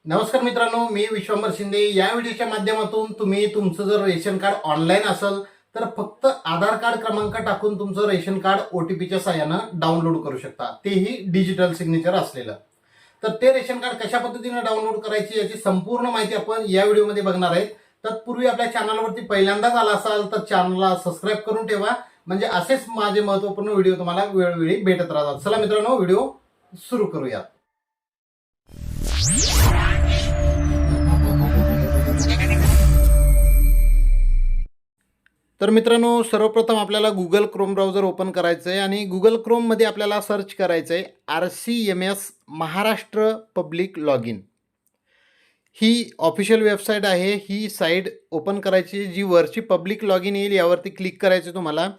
नमस्कार मित्रांनो, मी विश्वंभर शिंदे. या व्हिडिओच्या माध्यमातून तुम्ही तुमचं जर रेशन कार्ड ऑनलाईन असेल तर फक्त आधार कार्ड क्रमांक टाकून तुमचं रेशन कार्ड OTPच्या साहाय्यानं डाउनलोड करू शकता, तेही डिजिटल सिग्नेचर असलेलं. तर ते रेशन कार्ड कशा पद्धतीने डाउनलोड करायची याची संपूर्ण माहिती आपण या व्हिडिओमध्ये बघणार आहेत. तत्पूर्वी आपल्या चॅनलवरती पहिल्यांदाच आला असाल तर चॅनलला सबस्क्राईब करून ठेवा, म्हणजे असेच माझे महत्त्वपूर्ण व्हिडिओ तुम्हाला वेळोवेळी भेटत राहतात. चला मित्रांनो, व्हिडिओ सुरू करूया. तर मित्रांनो, सर्वप्रथम आपल्याला गुगल क्रोम ब्राउझर ओपन करायचं आहे आणि गुगल क्रोममध्ये आपल्याला सर्च करायचं आहे RCMS Maharashtra public log in. He official website आहे. ही साईट ओपन करायची, जी वरची पब्लिक लॉग इन येईल यावरती क्लिक करायचं तुम्हाला.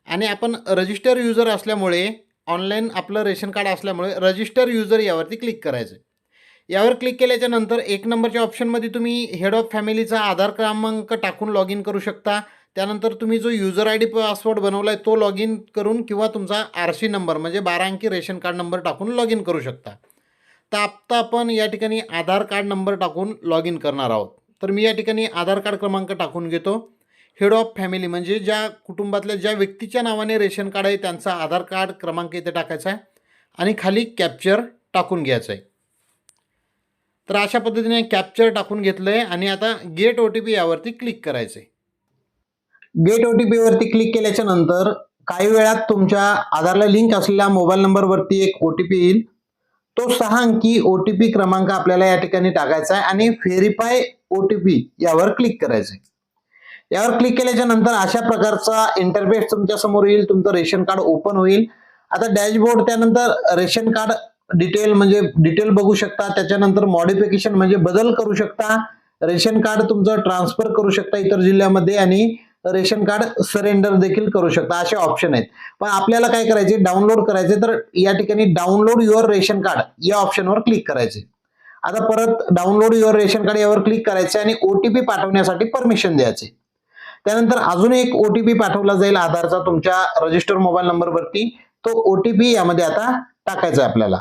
आणि आपण रजिस्टर युजर असल्यामुळे, ऑनलाईन आपलं रेशन कार्ड असल्यामुळे रजिस्टर युजर यावरती क्लिक करायचं. यावर क्लिक केल्याच्या नंतर 1 नंबरच्या ऑप्शनमध्ये तुम्ही हेड ऑफ फॅमिलीचा आधार क्रमांक टाकून लॉग इन करू शकता. त्यानंतर तुम्ही जो युजर ID पासवर्ड बनवला आहे तो लॉग इन करून, किंवा तुमचा RC नंबर म्हणजे 12 अंकी रेशन कार्ड नंबर टाकून लॉग इन करू शकता. तर आत्ता आपण या ठिकाणी आधार कार्ड नंबर टाकून लॉग इन करणार आहोत. तर मी या ठिकाणी आधार कार्ड क्रमांक टाकून घेतो. हेड ऑफ फॅमिली म्हणजे ज्या कुटुंबातल्या ज्या व्यक्तीच्या नावाने रेशन कार्ड आहे त्यांचा आधार कार्ड क्रमांक इथे टाकायचा आहे आणि खाली कॅप्चर टाकून घ्यायचं आहे. तर अशा पद्धतीने कॅप्चर टाकून घेतलं आहे आणि आता गेट OTP यावरती क्लिक करायचं आहे. गेट OTP वरती क्लिक केल्याच्या नंतर काही वेळात तुमच्या आधारला लिंक असलेल्या मोबाईल नंबरवरती एक OTP येईल. तो 6 अंकी OTP क्रमांक आपल्याला या ठिकाणी टाकायचा आहे आणि व्हेरीफाय OTP यावर क्लिक करायचं आहे. यावर क्लिक केल्याच्या नंतर अशा प्रकारचा इंटरफेस तुमच्या समोर येईल. तुमचं रेशन कार्ड ओपन होईल. आता डॅशबोर्ड, त्यानंतर रेशन कार्ड डिटेल म्हणजे डिटेल बघू शकता. त्याच्यानंतर मॉडिफिकेशन म्हणजे बदल करू शकता. रेशन कार्ड तुमचं ट्रान्सफर करू शकता इतर जिल्ह्यामध्ये आणि रेशन कार्ड सरेंडर देखील करू शकता. असे ऑप्शन आहेत. पण आपल्याला काय करायचे, डाउनलोड करायचे. तर या ठिकाणी डाउनलोड युअर रेशन कार्ड या ऑप्शनवर क्लिक करायचे. आता परत डाउनलोड युअर रेशन कार्ड यावर क्लिक करायचे आणि OTP पाठवण्यासाठी परमिशन द्यायचे. त्यानंतर अजून एक OTP पाठवला जाईल आधारचा तुमच्या रजिस्टर मोबाईल नंबरवरती. तो OTP यामध्ये आता टाकायचा आहे आपल्याला.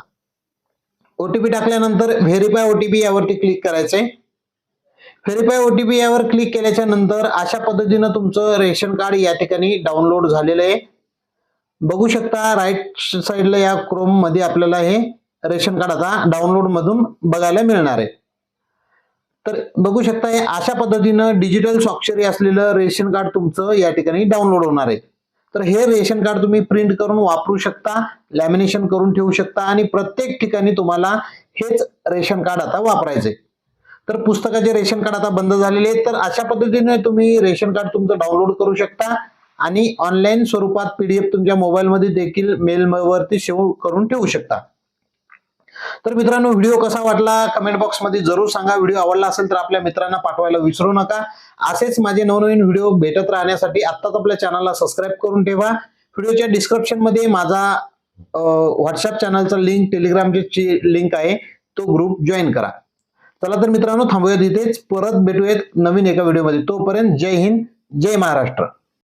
OTP टाकल्यानंतर व्हेरीफाय OTP यावरती क्लिक करायचंय. व्हेरीफाय OTP यावर क्लिक केल्याच्या नंतर अशा पद्धतीनं तुमचं रेशन कार्ड या ठिकाणी डाउनलोड झालेलं आहे. बघू शकता राईट साईडला या क्रोम मध्ये आपल्याला हे रेशन कार्ड आता डाउनलोड मधून बघायला मिळणार आहे. तर बघू शकता हे अशा पद्धतीनं डिजिटल स्वाक्षरी असलेलं रेशन कार्ड तुमचं या ठिकाणी डाउनलोड होणार आहे. तर हे रेशन कार्ड तुम्ही प्रिंट करून वापरू शकता, लॅमिनेशन करून ठेवू शकता आणि प्रत्येक ठिकाणी तुम्हाला हेच रेशन कार्ड आता वापरायचे. तर पुस्तकाचे रेशन कार्ड आता बंद झालेले आहेत. तर अशा पद्धतीने तुम्ही रेशन कार्ड तुमचं डाउनलोड करू शकता आणि ऑनलाईन स्वरूपात PDF तुमच्या मोबाईलमध्ये देखील मेलवरती सेव्ह करून ठेवू शकता. तर मित्रांनो, व्हिडिओ कसा वाटला कमेंट बॉक्समध्ये जरूर सांगा. व्हिडिओ आवडला असेल तर आपल्या मित्रांना पाठवायला विसरू नका. असेच माझे नवनवीन व्हिडिओ भेटत राहण्यासाठी आत्ताच आपल्या चॅनलला सबस्क्राईब करून ठेवा. व्हिडिओच्या डिस्क्रिप्शनमध्ये माझा WhatsApp चॅनलचा लिंक, टेलिग्रामची लिंक आहे, तो ग्रुप जॉईन करा. चला तर मित्रांनो, थांबूयात इथेच. परत भेटूयात नवीन एका व्हिडिओमध्ये. तोपर्यंत जय हिंद, जय महाराष्ट्र.